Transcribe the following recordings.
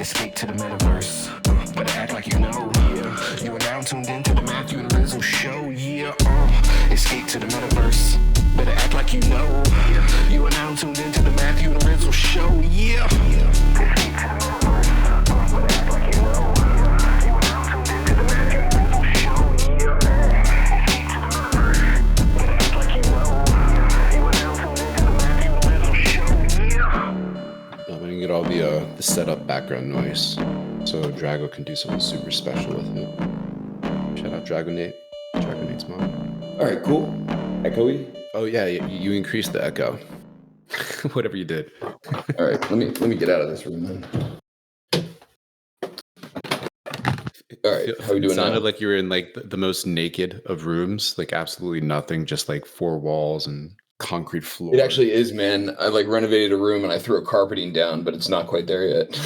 Escape to the metaverse. Better act like you know. Yeah. You are now tuned into the Matthew and Rizzle show. Yeah. Escape to the metaverse. Better act like you know. Yeah. You are now tuned into the Matthew and Rizzle show. Yeah. Escape to the metaverse. Better act like you know. Yeah. You are now tuned into the Matthew and Rizzle show. Yeah. Escape to the metaverse. Better act like you know. Yeah. You are now tuned into the Matthew and Rizzle show. Yeah. I'm gonna get all the setup background noise so Drago can do something super special with it. Shout out Dragonate, Dragonate's mom. All right, cool. Echoey. Oh yeah, you increased the echo. Whatever you did. All right, let me get out of this room then. All right, how are we doing? It sounded now? like you were in like the most naked of rooms, like absolutely nothing, just like four walls and concrete floor. It actually is, man. I like renovated a room and I threw a carpeting down, but it's not quite there yet.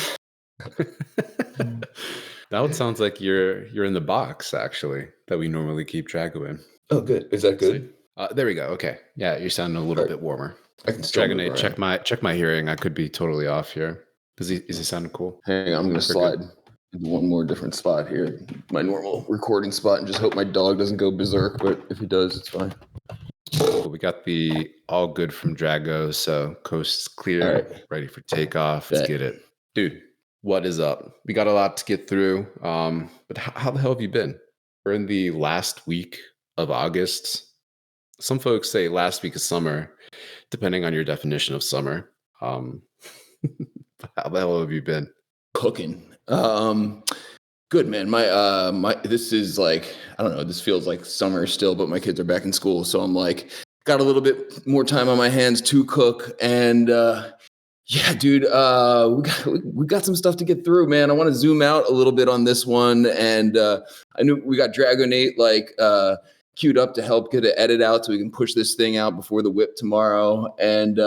That one sounds like you're in the box actually that we normally keep Drago in. Oh, good. Is that good? There we go. Okay, yeah, you're sounding a little bit warmer. I can still Dragonate, check my hearing. I could be totally off here. Is he sounding cool? Hang on, I'm gonna slide into one more different spot here, my normal recording spot, and just hope my dog doesn't go berserk. But if he does, it's fine. Cool. We got the all good from Drago, so coast's clear, ready for takeoff. Let's get it, dude. What is up? We got a lot to get through. But how the hell have you been? We're in the last week of August. Some folks say last week of summer, depending on your definition of summer. How the hell have you been? Cooking. Good, man. My this is like, I don't know, this feels like summer still, but my kids are back in school, so I'm like got a little bit more time on my hands to cook. And yeah, dude, we got some stuff to get through, man. I want to zoom out a little bit on this one, and I knew we got Dragonate like queued up to help get an edit out so we can push this thing out before the WIP tomorrow. And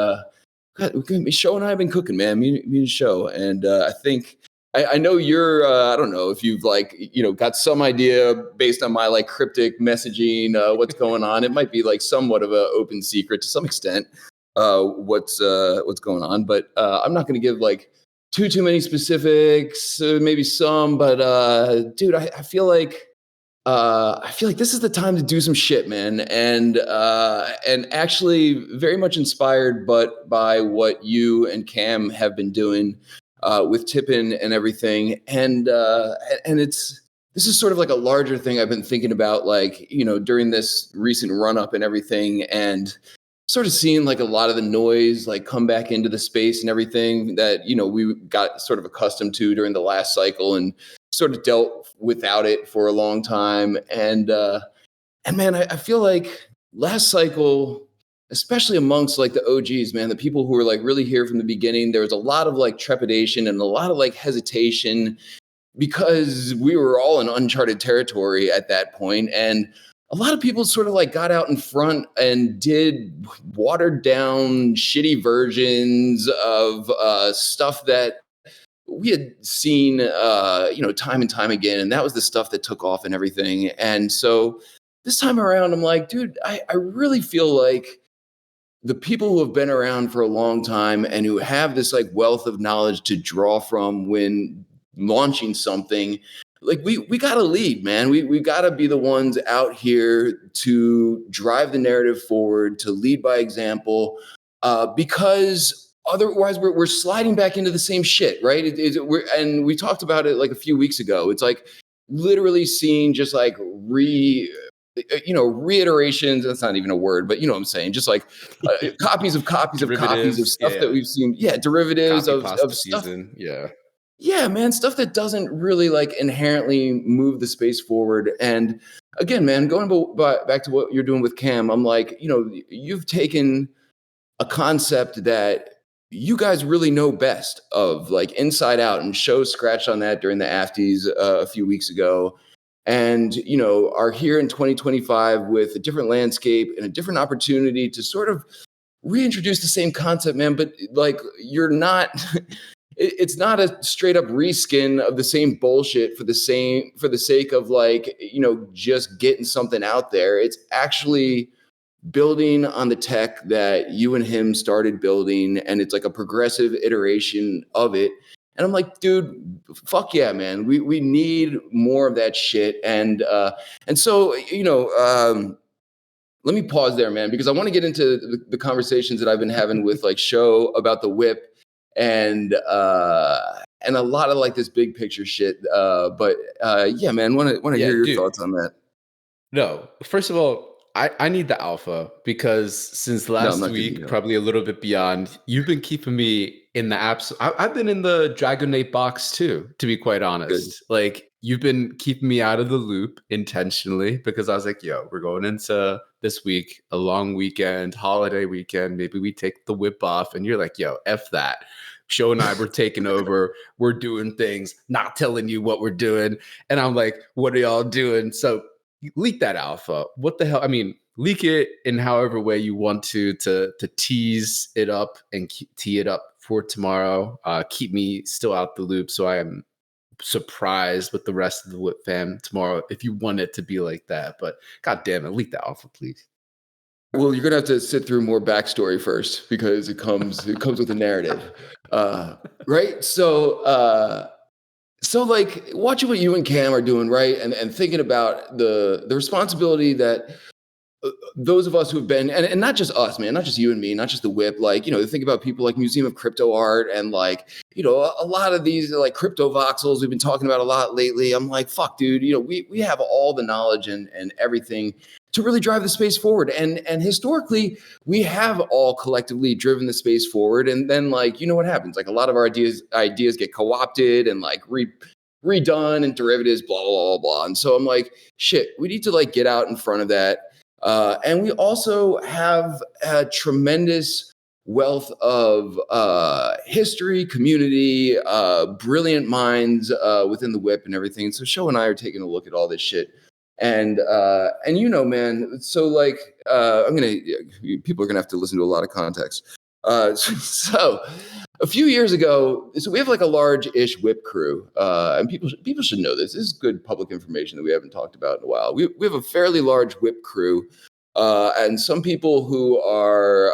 Show and I have been cooking, man. Me and Show, and I think I know you're. I don't know if you've like got some idea based on my like cryptic messaging what's going on. It might be like somewhat of an open secret to some extent. What's going on, but I'm not going to give like too many specifics, maybe some, but dude, I feel like this is the time to do some shit, man, and actually very much inspired by what you and Cam have been doing with Tippin and everything, and this is sort of like a larger thing I've been thinking about, like during this recent run up and everything, and sort of seeing like a lot of the noise like come back into the space and everything that we got sort of accustomed to during the last cycle and sort of dealt without it for a long time. And man, I feel like last cycle, especially amongst like the OGs, man, the people who were like really here from the beginning, there was a lot of like trepidation and a lot of like hesitation because we were all in uncharted territory at that point. And a lot of people sort of like got out in front and did watered down, shitty versions of stuff that we had seen, time and time again. And that was the stuff that took off and everything. And so this time around, I'm like, dude, I really feel like the people who have been around for a long time and who have this like wealth of knowledge to draw from when launching something, like we got to lead, man. We got to be the ones out here to drive the narrative forward, to lead by example, because otherwise we're sliding back into the same shit, right? And we talked about it like a few weeks ago. It's like literally seeing just like reiterations. That's not even a word, but you know what I'm saying? Just like copies of stuff that we've seen. Yeah, derivatives of stuff. Season. Yeah. Yeah, man, stuff that doesn't really like inherently move the space forward. And again, man, going back to what you're doing with Cam, I'm like, you've taken a concept that you guys really know best of, like inside out, and Show scratched on that during the Afties a few weeks ago. And, are here in 2025 with a different landscape and a different opportunity to sort of reintroduce the same concept, man. But like, you're not... It's not a straight up reskin of the same bullshit for the sake of like, just getting something out there. It's actually building on the tech that you and him started building. And it's like a progressive iteration of it. And I'm like, dude, fuck yeah, man. We need more of that shit. And so, let me pause there, man, because I want to get into the conversations that I've been having with like Show about the WIP and a lot of like this big picture shit. But yeah, man, want to hear your thoughts on that. No, first of all, I need the alpha because since last week, probably a little bit beyond, you've been keeping me in the apps. I've been in the Dragonate box too, to be quite honest. Good. Like you've been keeping me out of the loop intentionally because I was like, yo, we're going into this week, a long weekend, holiday weekend. Maybe we take the WIP off. And you're like, yo, F that. Show and I were taking over. We're doing things, not telling you what we're doing. And I'm like, what are y'all doing? So leak that alpha. What the hell? I mean, leak it in however way you want to tease it up and tee it up for tomorrow. Keep me still out the loop so I am surprised with the rest of the WIP fam tomorrow if you want it to be like that. But god damn it, leak the alpha, please. Well, you're gonna have to sit through more backstory first because it comes with a narrative. Right? So like watching what you and Cam are doing, right? And thinking about the responsibility that those of us who have been, and not just us, man, not just you and me, not just the WIP, like, think about people like Museum of Crypto Art and like, a lot of these like crypto voxels we've been talking about a lot lately. I'm like, fuck, dude, we have all the knowledge and everything to really drive the space forward. And historically, we have all collectively driven the space forward. And then like, what happens? Like a lot of our ideas get co-opted and like redone and derivatives, blah, blah, blah, blah. And so I'm like, shit, we need to like get out in front of that. And we also have a tremendous wealth of history, community, brilliant minds within the WIP and everything. So Show and I are taking a look at all this shit. And man, so like people are gonna have to listen to a lot of context. So a few years ago, so we have like a large-ish WIP crew, and people should know this. This is good public information that we haven't talked about in a while. We have a fairly large WIP crew, and some people who are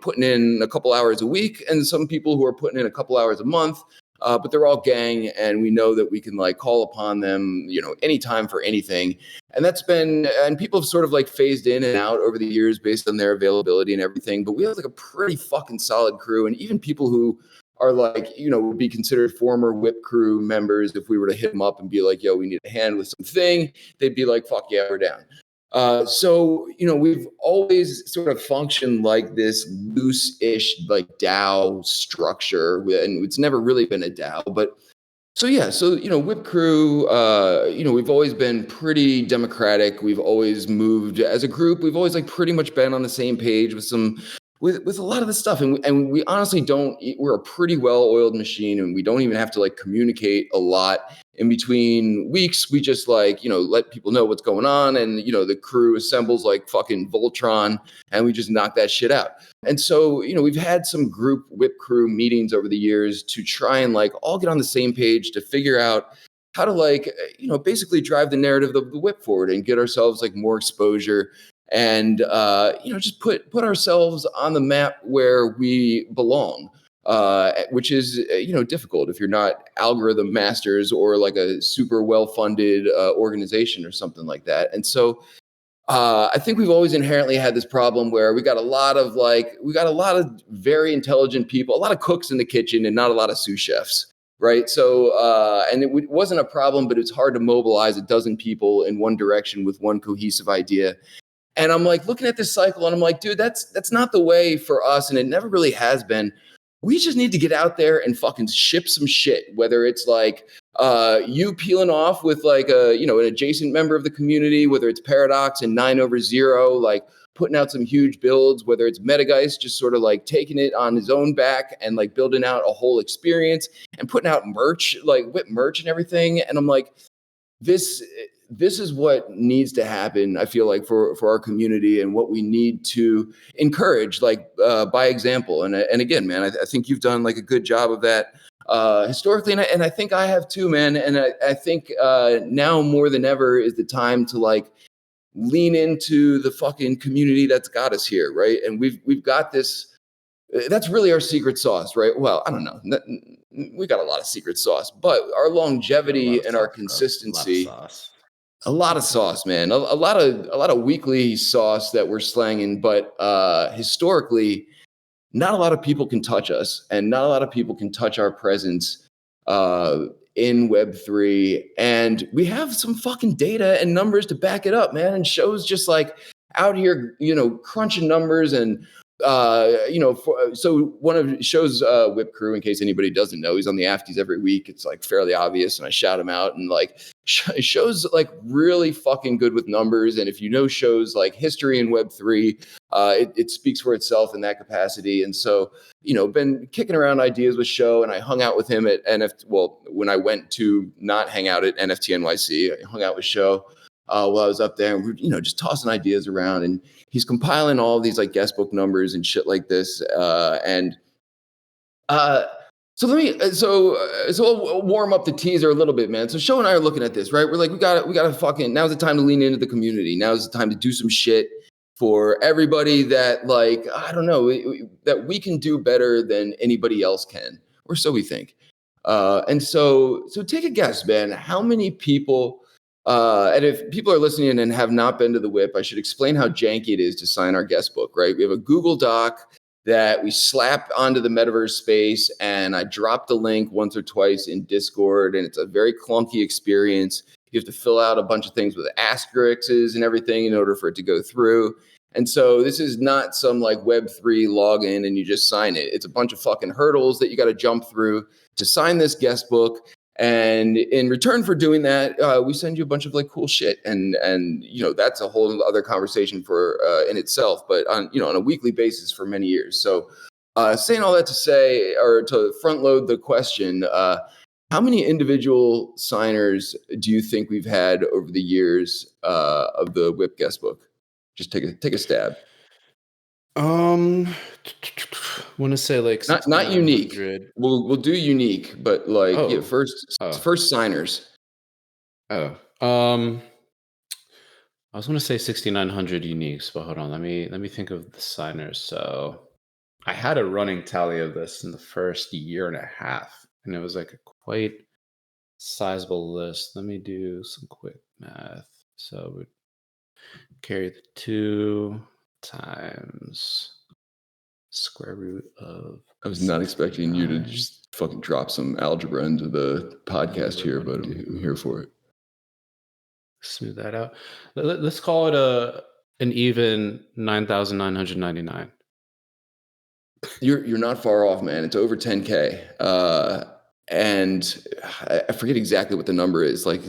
putting in a couple hours a week, and some people who are putting in a couple hours a month. But they're all gang, and we know that we can like call upon them, anytime for anything. And and people have sort of like phased in and out over the years based on their availability and everything. But we have like a pretty fucking solid crew, and even people who are like, would be considered former WIP crew members. If we were to hit them up and be like, yo, we need a hand with something, they'd be like, fuck yeah, we're down. So, we've always sort of functioned like this loose-ish like DAO structure, and it's never really been a DAO. But so, yeah, so, WIP crew, we've always been pretty democratic. We've always moved as a group. We've always like pretty much been on the same page with with a lot of the stuff. And we honestly we're a pretty well-oiled machine, and we don't even have to like communicate a lot. In between weeks, we just like, let people know what's going on. And, the crew assembles like fucking Voltron, and we just knock that shit out. And so, we've had some group WIP crew meetings over the years to try and like all get on the same page to figure out how to like, basically drive the narrative of the WIP forward and get ourselves like more exposure and, just put ourselves on the map where we belong. Which is, difficult if you're not algorithm masters or like a super well-funded organization or something like that. And so I think we've always inherently had this problem where we got a lot of very intelligent people, a lot of cooks in the kitchen and not a lot of sous chefs. Right. So and it wasn't a problem, but it's hard to mobilize a dozen people in one direction with one cohesive idea. And I'm like looking at this cycle and I'm like, dude, that's not the way for us. And it never really has been. We just need to get out there and fucking ship some shit, whether it's like you peeling off with like an adjacent member of the community, whether it's Paradox and 9/0, like putting out some huge builds, whether it's Metageist just sort of like taking it on his own back and like building out a whole experience and putting out merch, like WIP merch and everything. And I'm like, this is what needs to happen, I feel like, for our community and what we need to encourage, like by example. And again, man, I think you've done like a good job of that historically. And I think I have too, man. And I think now more than ever is the time to like lean into the fucking community that's got us here. Right. And we've got this that's really our secret sauce, right? Well, I don't know. We got a lot of secret sauce, but our longevity and our consistency. A lot of sauce, man. A lot of weekly sauce that we're slanging, but historically, not a lot of people can touch us, and not a lot of people can touch our presence in Web3. And we have some fucking data and numbers to back it up, man. And shows just like out here, crunching numbers and so one of shows WIP Crew, in case anybody doesn't know, he's on the Afties every week. It's like fairly obvious, and I shout him out. And like shows like really fucking good with numbers. And if you know shows like history in Web3, it speaks for itself in that capacity. And so been kicking around ideas with Show, and I hung out with him at when I went to not hang out at NFT NYC, I hung out with Show while I was up there, and we're just tossing ideas around, and he's compiling all of these like guest book numbers and shit like this. So I'll warm up the teaser a little bit, man. So Show and I are looking at this, right? We're like, we got to fucking, now's the time to lean into the community. Now's the time to do some shit for everybody that, like, I don't know, that we can do better than anybody else can, or so we think. And so take a guess, man. How many people, and if people are listening and have not been to the WIP, I should explain how janky it is to sign our guest book, right? We have a Google Doc that we slap onto the metaverse space, and I drop the link once or twice in Discord, and it's a very clunky experience. You have to fill out a bunch of things with asterisks and everything in order for it to go through. And so this is not some like Web3 login and you just sign it. It's a bunch of fucking hurdles that you got to jump through to sign this guest book. And in return for doing that, we send you a bunch of like cool shit, and that's a whole other conversation for in itself. But on a weekly basis for many years. So saying all that to say, or to front load the question, how many individual signers do you think we've had over the years of the WIP guest book? Just take a stab. Want to say like not unique. We'll do unique, but like first signers. I was going to say 6,900 uniques, but hold on, let me think of the signers. So I had a running tally of this in the first year and a half, and it was like a quite sizable list. Let me do some quick math. So we carry the 2 times square root of. I was not expecting you to just fucking drop some algebra into the podcast here, but I'm here for it. Smooth that out. Let's call it an even 9,999. You're not far off, man. It's over 10K. And I forget exactly what the number is. Like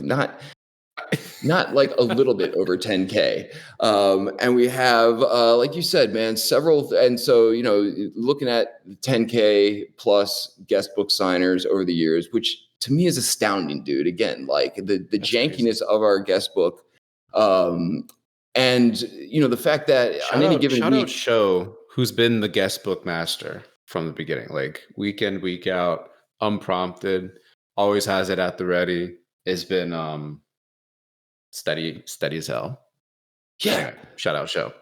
not like a little bit over 10K. And we have, like you said, man, several. And so, looking at 10K plus guest book signers over the years, which to me is astounding, dude. Again, like the jankiness of our guest book. And, the fact that on any given week. Show who's been the guest book master from the beginning, like week in, week out, unprompted, always has it at the ready. It's been, steady as hell. Yeah. Shout out Show.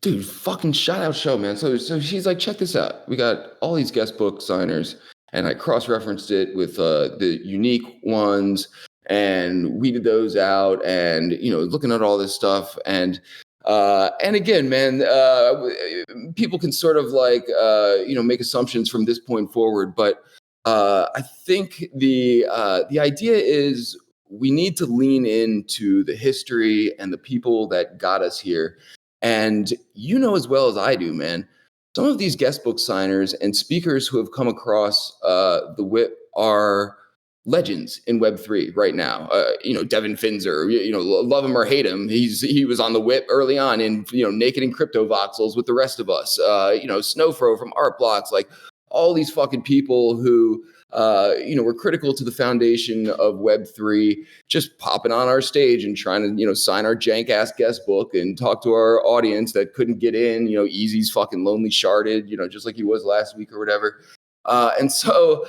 Dude, fucking shout out Show, man. So she's like, check this out. We got all these guest book signers, and I cross-referenced it with the unique ones and weeded those out, and looking at all this stuff. And again, man, people can sort of like make assumptions from this point forward, but I think the idea is we need to lean into the history and the people that got us here. And as well as I do, man, some of these guest book signers and speakers who have come across the WIP are legends in Web3 right now. Devin Finzer, love him or hate him, he was on the WIP early on in Naked and Crypto Voxels with the rest of us. Snowfro from Art Blocks, like all these fucking people who were critical to the foundation of Web3, just popping on our stage and trying to, sign our jank ass guest book and talk to our audience that couldn't get in. Easy's fucking lonely sharded, just like he was last week or whatever. And so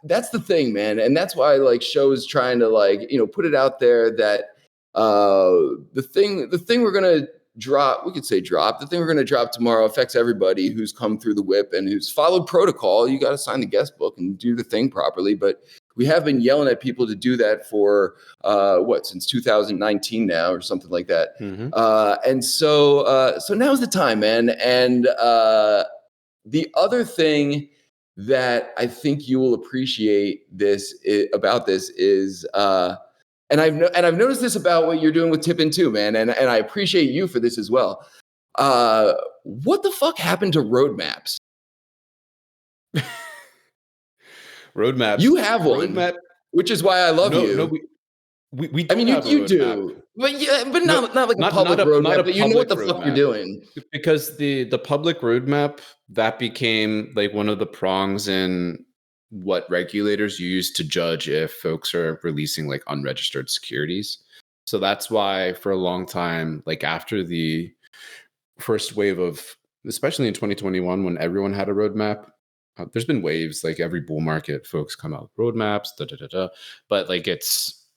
that's the thing, man. And that's why like Show is trying to like, put it out there that the thing we're going to drop, the thing we're going to drop tomorrow affects everybody who's come through the WIP and who's followed protocol. You got to sign the guest book and do the thing properly. But we have been yelling at people to do that for since 2019 now or something like that. Mm-hmm. And so now's the time, man. And the other thing that I think you will appreciate about this is, and I've noticed this about what you're doing with Tippin too, man. And I appreciate you for this as well. What the fuck happened to roadmaps? Roadmaps. You have one, which is why I love you. No, we I mean, you do, but not like a public roadmap. But you know what the fuck you're doing. Because the public roadmap, that became like one of the prongs in what regulators use to judge if folks are releasing like unregistered securities. So that's why for a long time, like after the first wave of, especially in 2021, when everyone had a roadmap, there's been waves, like every bull market, folks come out with roadmaps, but like it's,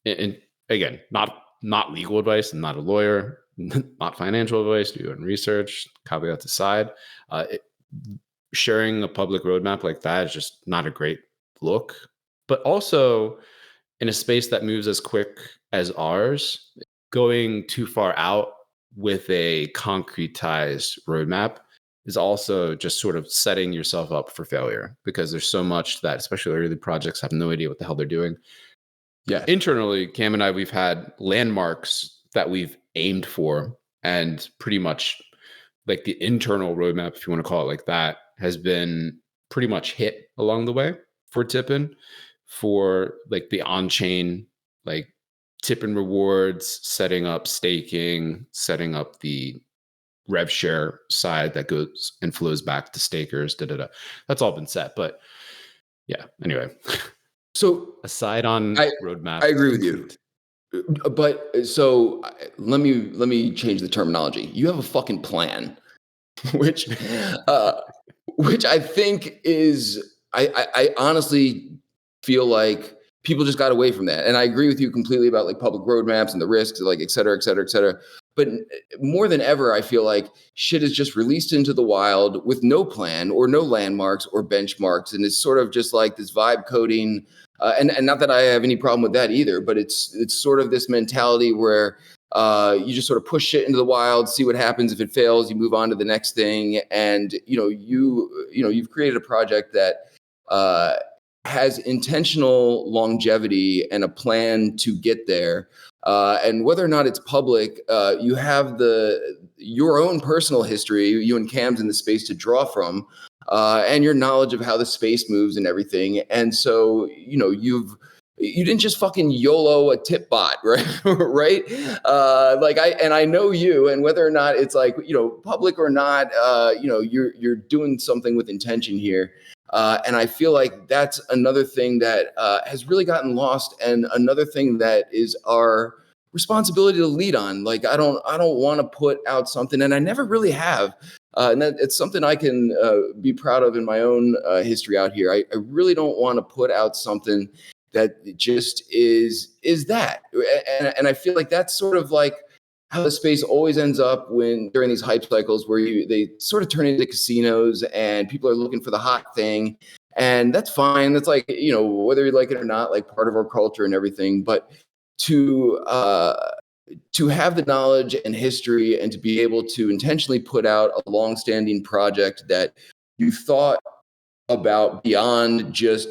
again, not legal advice. I'm not a lawyer, not financial advice, do your own research, caveats aside. Sharing a public roadmap like that is just not a great look. But also in a space that moves as quick as ours, going too far out with a concretized roadmap is also just sort of setting yourself up for failure, because there's so much that, especially early projects, have no idea what the hell they're doing. Yeah. Internally, Cam and I, we've had landmarks that we've aimed for, and pretty much like the internal roadmap, if you want to call it like that, has been pretty much hit along the way for Tippin, for like the on-chain, like Tippin rewards, setting up staking, setting up the rev share side that goes and flows back to stakers. That's all been set. But yeah, anyway. So aside on roadmap, I agree with you. But so let me change the terminology. You have a fucking plan, which I think is, I honestly feel like people just got away from that. And I agree with you completely about like public roadmaps and the risks, like et cetera, et cetera, et cetera. But more than ever, I feel like shit is just released into the wild with no plan or no landmarks or benchmarks. And it's sort of just like this vibe coding. And not that I have any problem with that either, but it's sort of this mentality where you just sort of push shit into the wild, see what happens. If it fails, you move on to the next thing. And you've created a project that has intentional longevity and a plan to get there. And whether or not it's public, you have your own personal history, you and Cam's in the space to draw from, and your knowledge of how the space moves and everything. And so, you didn't just fucking YOLO a tip bot, right? Right? I know you, and whether or not it's like, public or not, you're doing something with intention here. And I feel like that's another thing that has really gotten lost, and another thing that is our responsibility to lead on. Like, I don't want to put out something, and I never really have. And that it's something I can be proud of in my own history out here. I really don't want to put out something that just is that. And I feel like that's sort of like how the space always ends up during these hype cycles where they sort of turn into casinos and people are looking for the hot thing. And that's fine. That's like, whether you like it or not, like part of our culture and everything. But to have the knowledge and history and to be able to intentionally put out a longstanding project that you thought about beyond just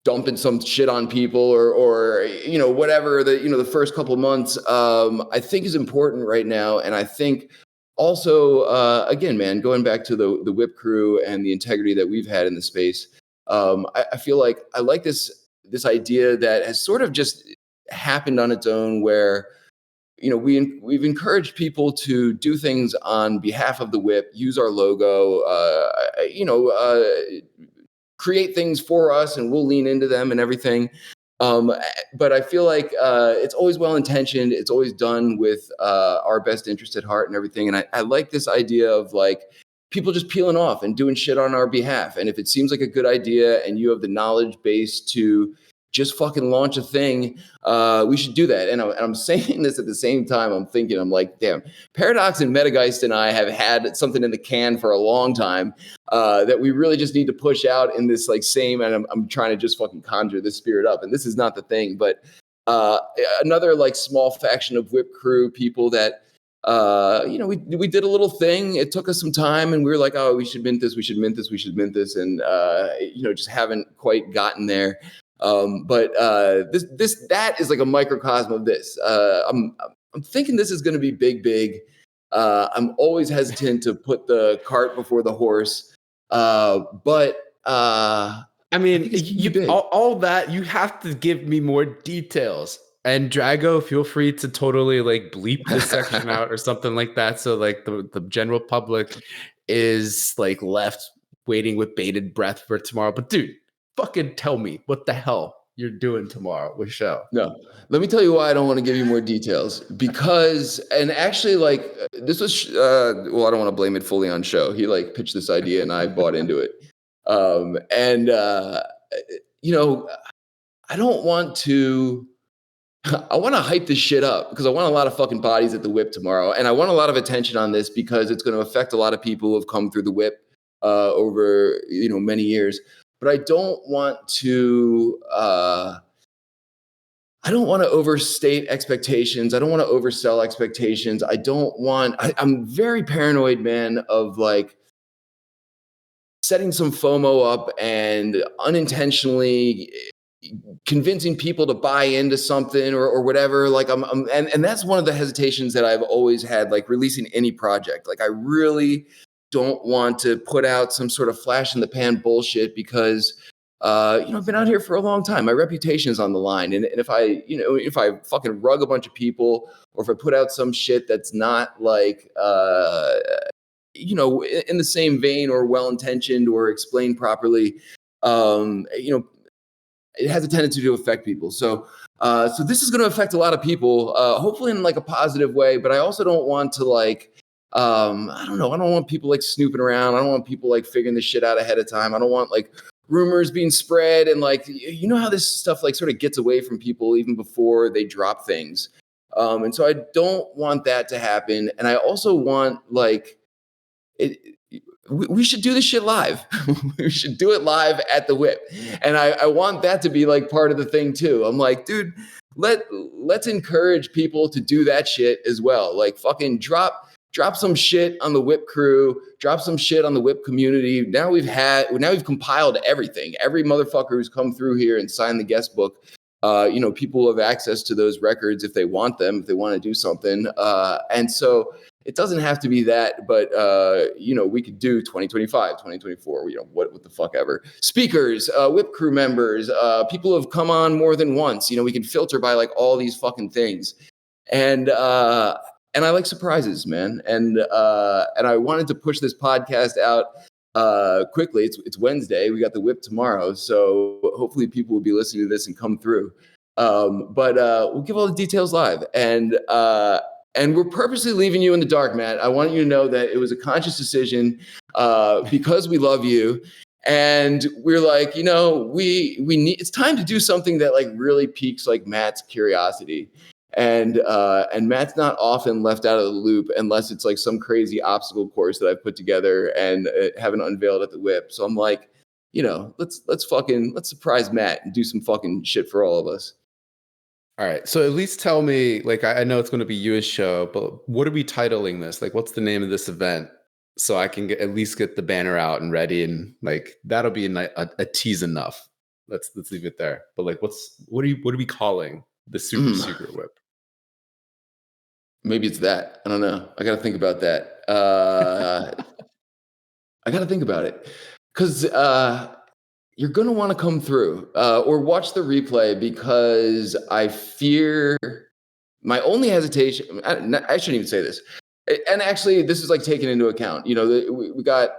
dumping some shit on people or whatever the first couple of months, I think is important right now. And I think also, again, man, going back to the WIP crew and the integrity that we've had in the space, I feel like I like this idea that has sort of just happened on its own, where we've encouraged people to do things on behalf of the WIP, use our logo, create things for us, and we'll lean into them and everything. But I feel like it's always well-intentioned. It's always done with our best interest at heart and everything. And I like this idea of like people just peeling off and doing shit on our behalf. And if it seems like a good idea and you have the knowledge base to just fucking launch a thing. We should do that. And I'm saying this at the same time. I'm like, damn, Paradox and Metageist and I have had something in the can for a long time that we really just need to push out in this like same. And I'm trying to just fucking conjure this spirit up. And this is not the thing, but another like small faction of WIP crew people that we did a little thing. It took us some time, and we were like, oh, we should mint this, and just haven't quite gotten there. But that is like a microcosm of this. I'm thinking this is going to be big. I'm always hesitant to put the cart before the horse, but I mean, all that you have to give me more details. And Drago, feel free to totally like bleep this section out or something like that. So like the general public is like left waiting with bated breath for tomorrow. But dude, fucking tell me what the hell you're doing tomorrow with Show. No, let me tell you why I don't want to give you more details. Because, and actually like this was, I don't want to blame it fully on Show. He like pitched this idea and I bought into it. I want to hype this shit up because I want a lot of fucking bodies at the WIP tomorrow. And I want a lot of attention on this because it's going to affect a lot of people who have come through the WIP over, many years. But I don't want to overstate expectations. I don't want to oversell expectations. I'm very paranoid, man, of like setting some FOMO up and unintentionally convincing people to buy into something or whatever. Like and that's one of the hesitations that I've always had, like releasing any project. Like I really don't want to put out some sort of flash in the pan bullshit because, I've been out here for a long time. My reputation is on the line. And if I fucking rug a bunch of people or if I put out some shit that's not like, in the same vein or well-intentioned or explained properly, it has a tendency to affect people. So this is going to affect a lot of people, hopefully in like a positive way. But I also don't want to like, I don't want people like snooping around. I don't want people like figuring this shit out ahead of time. I don't want like rumors being spread and like, how this stuff like sort of gets away from people even before they drop things. And so I don't want that to happen. And I also want like we should do this shit live. We should do it live at the WIP. And I want that to be like part of the thing too. I'm like, dude, let's encourage people to do that shit as well. Like fucking drop some shit on the WIP crew, drop some shit on the WIP community. Now we've compiled everything. Every motherfucker who's come through here and signed the guest book. People have access to those records if they want them, if they want to do something. And so it doesn't have to be that, but, we could do 2025, 2024, what the fuck ever. Speakers, WIP crew members, people who have come on more than once. We can filter by like all these fucking things. And I like surprises, man. And I wanted to push this podcast out quickly. It's Wednesday. We got the WIP tomorrow. So hopefully people will be listening to this and come through. But we'll give all the details live. And we're purposely leaving you in the dark, Matt. I want you to know that it was a conscious decision because we love you. And we're like, we need, it's time to do something that like really piques like Matt's curiosity. And Matt's not often left out of the loop unless it's like some crazy obstacle course that I've put together and haven't unveiled at the WIP. So I'm like, let's surprise Matt and do some fucking shit for all of us. All right. So at least tell me, like, I know it's going to be you as Show, but what are we titling this? Like, what's the name of this event? So I can at least get the banner out and ready, and like that'll be a tease enough. Let's leave it there. But like, what are we calling the super secret WIP? Maybe it's that. I don't know. I got to think about that. I got to think about it because you're going to want to come through or watch the replay because I fear my only hesitation. I shouldn't even say this. And actually, this is like taken into account. We got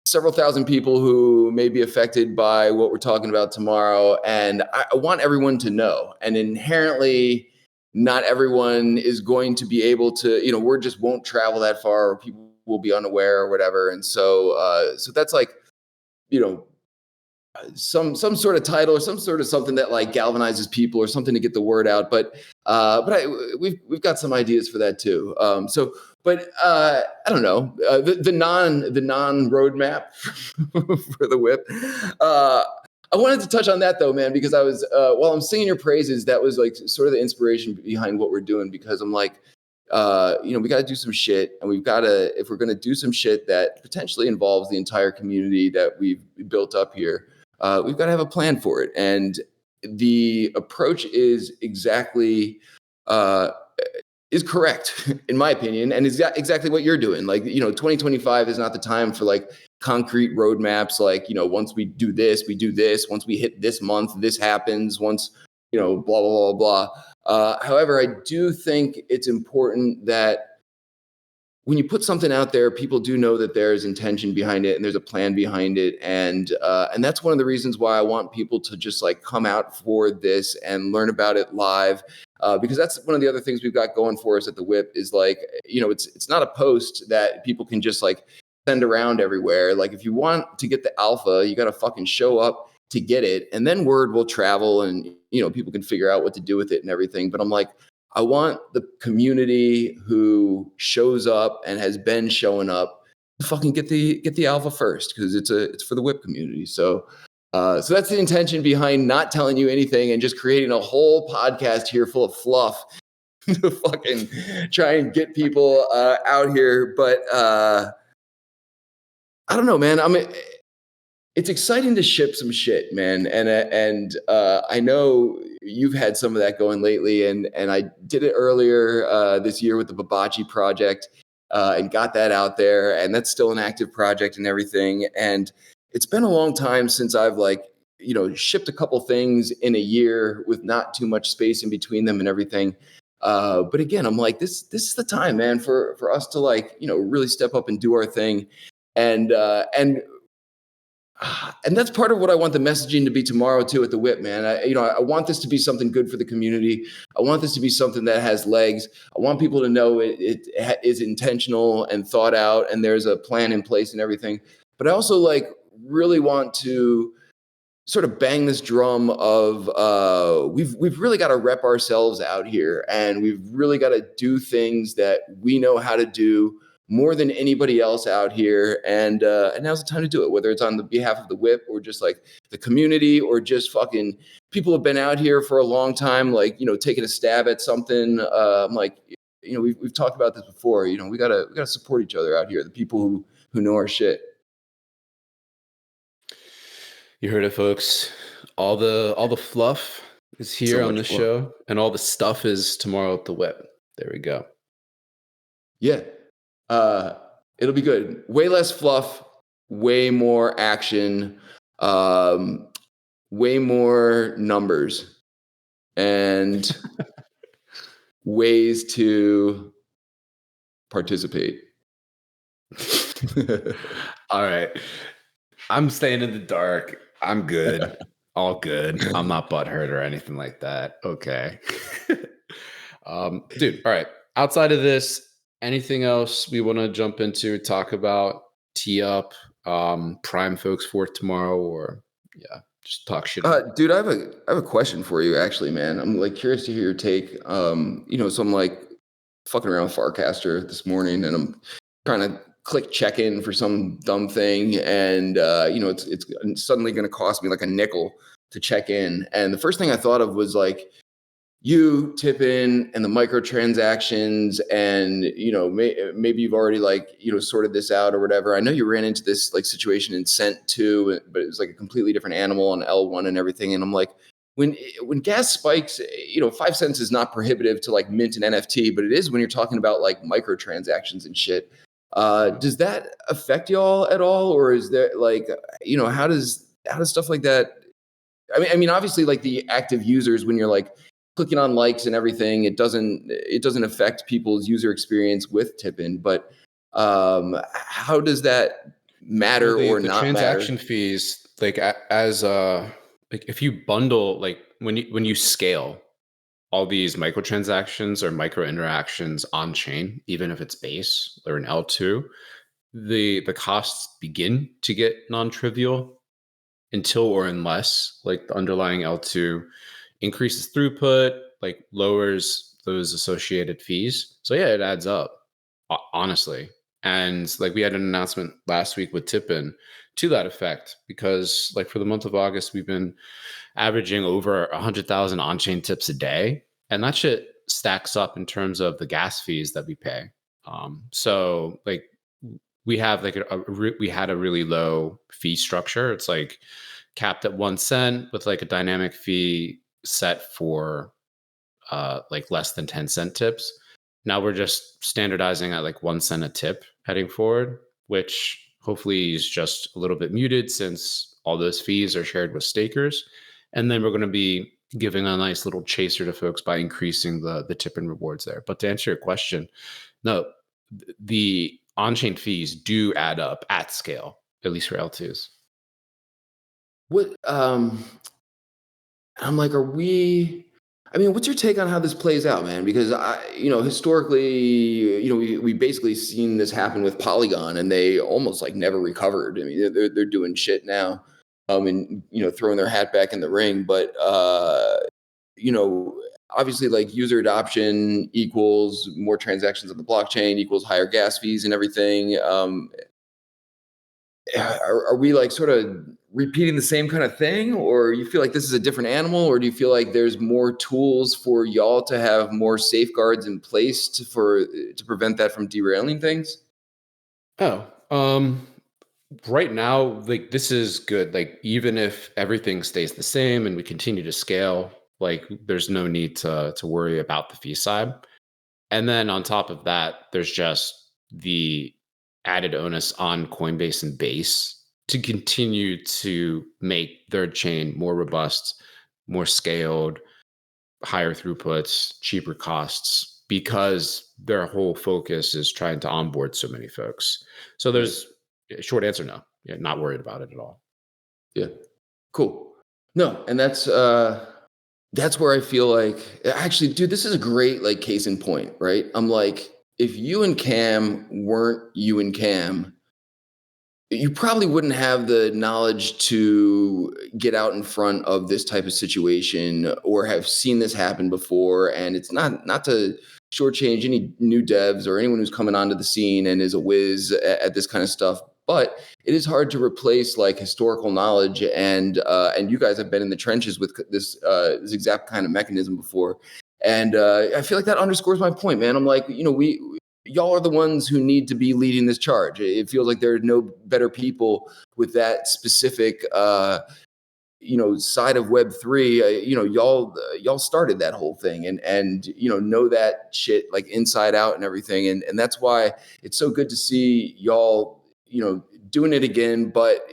several thousand people who may be affected by what we're talking about tomorrow. And I want everyone to know. And inherently, not everyone is going to be able to, word just won't travel that far or people will be unaware or whatever. And so that's like, some sort of title or some sort of something that like galvanizes people or something to get the word out. But we've got some ideas for that too. I don't know, the non roadmap for the WIP. I wanted to touch on that though, man, because I was while I'm singing your praises, that was like sort of the inspiration behind what we're doing. Because I'm like, we got to do some shit, and we've got to, if we're going to do some shit that potentially involves the entire community that we've built up here, we've got to have a plan for it. And the approach is exactly is correct in my opinion, and is exactly what you're doing. Like, 2025 is not the time for like concrete roadmaps. Like, once we do this, we do this. Once we hit this month, this happens. Once, blah blah blah blah. However, I do think it's important that when you put something out there, people do know that there's intention behind it and there's a plan behind it. And that's one of the reasons why I want people to just like come out for this and learn about it live. Because that's one of the other things we've got going for us at the WIP is like, it's not a post that people can just like send around everywhere. Like if you want to get the alpha, you got to fucking show up to get it. And then word will travel and, people can figure out what to do with it and everything. But I'm like, I want the community who shows up and has been showing up to fucking get the alpha first, because it's for the WIP community. So that's the intention behind not telling you anything and just creating a whole podcast here full of fluff to fucking try and get people out here. But I don't know, man. It's exciting to ship some shit, man. And I know you've had some of that going lately, and I did it earlier this year with the Babachi project and got that out there, and that's still an active project and everything. And it's been a long time since I've shipped a couple things in a year with not too much space in between them and everything. But again, I'm like, this is the time, man, for us to really step up and do our thing. And that's part of what I want the messaging to be tomorrow too at the WIP, man. I want this to be something good for the community. I want this to be something that has legs. I want people to know it is intentional and thought out, and there's a plan in place and everything. But I also really want to sort of bang this drum of we've really got to rep ourselves out here, and we've really got to do things that we know how to do more than anybody else out here. And now's the time to do it, whether it's on the behalf of the WIP or just like the community or just fucking people who have been out here for a long time, taking a stab at something. We've talked about this before. We gotta support each other out here, the people who know our shit. You heard it, folks. All the fluff is here on the show, and all the stuff is tomorrow at the WIP. There we go. Yeah. It'll be good. Way less fluff, way more action, way more numbers, and ways to participate. All right. I'm staying in the dark. I'm good. All good. I'm not butthurt or anything like that. Okay. Dude, all right. Outside of this, anything else we want to jump into, talk about, tee up, prime folks for tomorrow, or just talk shit? Dude, I have a question for you, actually, man. I'm curious to hear your take. So I'm fucking around with Farcaster this morning, and I'm trying to click check in for some dumb thing, and it's suddenly going to cost me a nickel to check in. And the first thing I thought of was you tip in and the microtransactions, and maybe you've already sorted this out or whatever. I know you ran into this situation in Cent 2, but it was a completely different animal on L1 and everything. And I'm like, when gas spikes, 5 cents is not prohibitive to mint an NFT, but it is when you're talking about microtransactions and shit. Does that affect y'all at all, or is there how does stuff like that? I mean, obviously, the active users, when you're clicking on likes and everything, it doesn't affect people's user experience with tip-in. But how does that matter or not matter? The transaction fees, if you bundle, when you scale all these microtransactions or micro interactions on chain, even if it's base or an L2, the costs begin to get non-trivial until or unless like the underlying L2 increases throughput, like lowers those associated fees. So yeah, it adds up, honestly. And like we had an announcement last week with Tippin to that effect, because like for the month of August, we've been averaging over 100,000 on-chain tips a day. And that shit stacks up in terms of the gas fees that we pay. So like we have like we had a really low fee structure. It's like capped at 1 cent with like a dynamic fee set for like less than 10-cent tips. Now we're just standardizing at like 1 cent a tip heading forward, which hopefully is just a little bit muted since all those fees are shared with stakers. And then we're going to be giving a nice little chaser to folks by increasing the tip and rewards there. But to answer your question, no, the on-chain fees do add up at scale, at least for L2s. What I'm like, what's your take on how this plays out, man? Because historically, we basically seen this happen with Polygon, and they almost like never recovered. I mean, they're doing shit now, and throwing their hat back in the ring. But obviously, like user adoption equals more transactions on the blockchain equals higher gas fees and everything. Are we like sort of repeating the same kind of thing, or you feel like this is a different animal, or do you feel like there's more tools for y'all to have more safeguards in place to prevent that from derailing things? Right now, like this is good. Like even if everything stays the same and we continue to scale, like there's no need to worry about the fee side. And then on top of that, there's just the added onus on Coinbase and Base to continue to make their chain more robust, more scaled, higher throughputs, cheaper costs, because their whole focus is trying to onboard so many folks. So there's short answer, no. Yeah, not worried about it at all. Yeah. Cool. No, and that's where I feel like, actually, dude, this is a great like case in point, right? I'm like, if you and Cam weren't you and Cam, you probably wouldn't have the knowledge to get out in front of this type of situation or have seen this happen before. And it's not to shortchange any new devs or anyone who's coming onto the scene and is a whiz at this kind of stuff. But it is hard to replace like historical knowledge, and you guys have been in the trenches with this exact kind of mechanism before, and I feel like that underscores my point, man. I'm like, y'all are the ones who need to be leading this charge. It feels like there are no better people with that specific side of Web3. Y'all started that whole thing, and know that shit like inside out and everything, and that's why it's so good to see y'all doing it again, but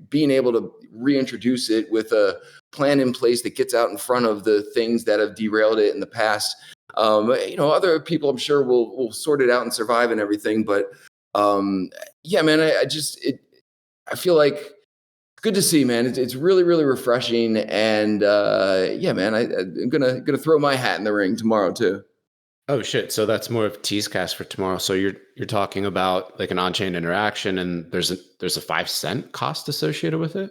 being able to reintroduce it with a plan in place that gets out in front of the things that have derailed it in the past. Other people I'm sure will sort it out and survive and everything. But yeah, man, I feel like it's good to see, man. It's really, really refreshing. And yeah, man, I'm gonna throw my hat in the ring tomorrow too. Oh shit! So that's more of a tease cast for tomorrow. So you're talking about like an on-chain interaction, and there's a 5 cent cost associated with it.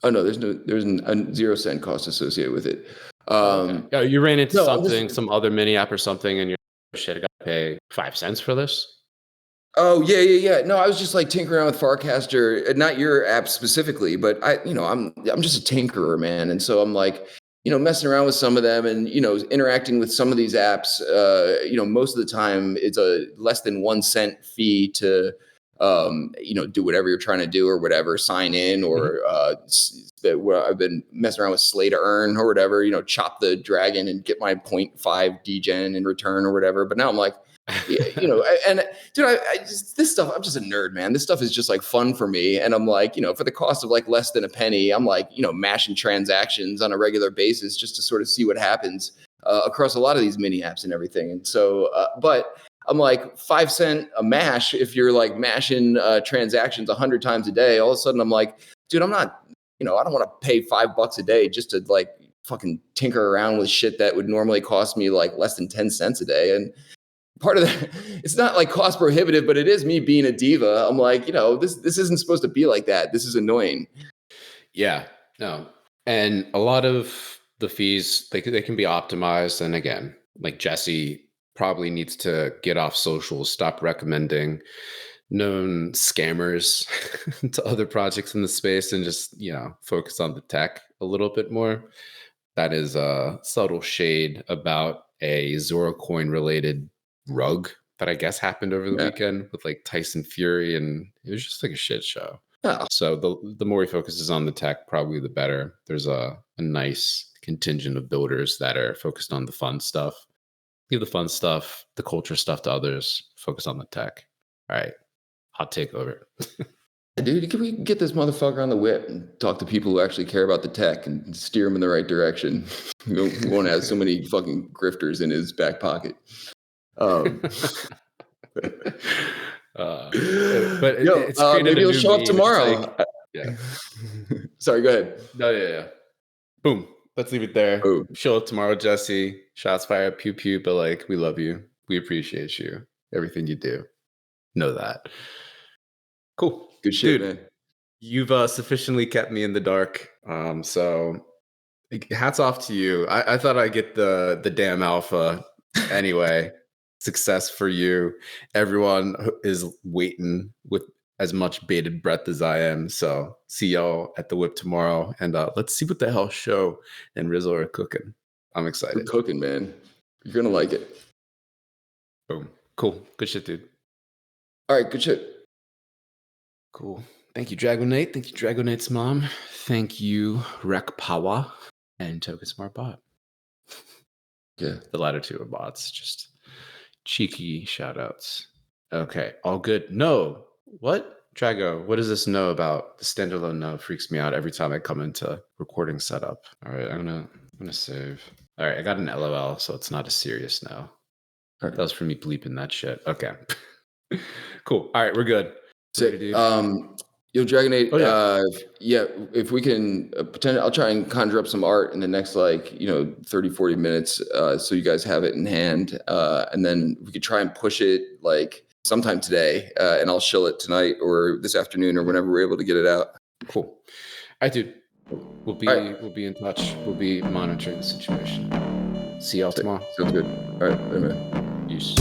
Oh no, there's a 0 cent cost associated with it. Okay. Yeah, you ran into some other mini app or something, and you're shit. I got to pay 5 cents for this. Oh yeah. No, I was just like tinkering around with Farcaster, not your app specifically, but I'm just a tinkerer, man, and so I'm like, messing around with some of them and, interacting with some of these apps, most of the time it's a less than 1 cent fee to, do whatever you're trying to do or whatever, sign in or, I've been messing around with Slay to Earn or whatever, chop the dragon and get my 0.5 degen in return or whatever. But now I'm like, and dude, this stuff, I'm just a nerd, man. This stuff is just like fun for me. And I'm like, for the cost of like less than a penny, I'm like, mashing transactions on a regular basis just to sort of see what happens across a lot of these mini apps and everything. And so, but I'm like 5 cent a mash. If you're like mashing transactions 100 times a day, all of a sudden I'm like, dude, I'm not, I don't want to pay $5 a day just to like fucking tinker around with shit that would normally cost me like less than 10 cents a day. And part of that, it's not like cost prohibitive, but it is me being a diva. I'm like, this isn't supposed to be like that. This is annoying. Yeah, no. And a lot of the fees, they can be optimized. And again, like Jesse probably needs to get off social, stop recommending known scammers to other projects in the space and just, focus on the tech a little bit more. That is a subtle shade about a Zora coin related rug that I guess happened over the weekend with like Tyson Fury, and it was just like a shit show. Oh. So the more he focuses on the tech, probably the better. There's a nice contingent of builders that are focused on the fun stuff. Give the fun stuff, the culture stuff to others. Focus on the tech. All right, hot take over. Dude, can we get this motherfucker on the whip and talk to people who actually care about the tech and steer him in the right direction? We won't have so many fucking grifters in his back pocket. But Yo, maybe he'll show up tomorrow. Yeah. Sorry, go ahead. No, yeah. Boom. Let's leave it there. Boom. Show up tomorrow, Jesse. Shots fired, pew pew. But like, we love you. We appreciate you. Everything you do. Know that. Cool. Good shit, dude, man. You've sufficiently kept me in the dark. So hats off to you. I thought I'd get the damn alpha anyway. Success for you. Everyone is waiting with as much bated breath as I am. So see y'all at the WIP tomorrow. And let's see what the hell Show and Rizzle are cooking. I'm excited. We're cooking, man. You're going to like it. Boom. Cool. Good shit, dude. All right. Good shit. Cool. Thank you, Dragonate. Thank you, Dragonate's mom. Thank you, Rek Pawa and Token Smart Bot. Yeah. The latter two are bots. Just cheeky shout outs. Okay. All good. No. What? Drago, what does this know about the standalone no? Freaks me out every time I come into recording setup. All right. I'm gonna save. All right. I got an LOL, so it's not a serious no. That was for me bleeping that shit. Okay. Cool. All right. We're good. Sick. Yo, Dragonate, if we can pretend, I'll try and conjure up some art in the next 30, 40 minutes so you guys have it in hand. And then we could try and push it like sometime today and I'll shill it tonight or this afternoon or whenever we're able to get it out. Cool. All right, dude. We'll be in touch. We'll be monitoring the situation. See y'all tomorrow. Sounds good. All right. Bye, man. Peace.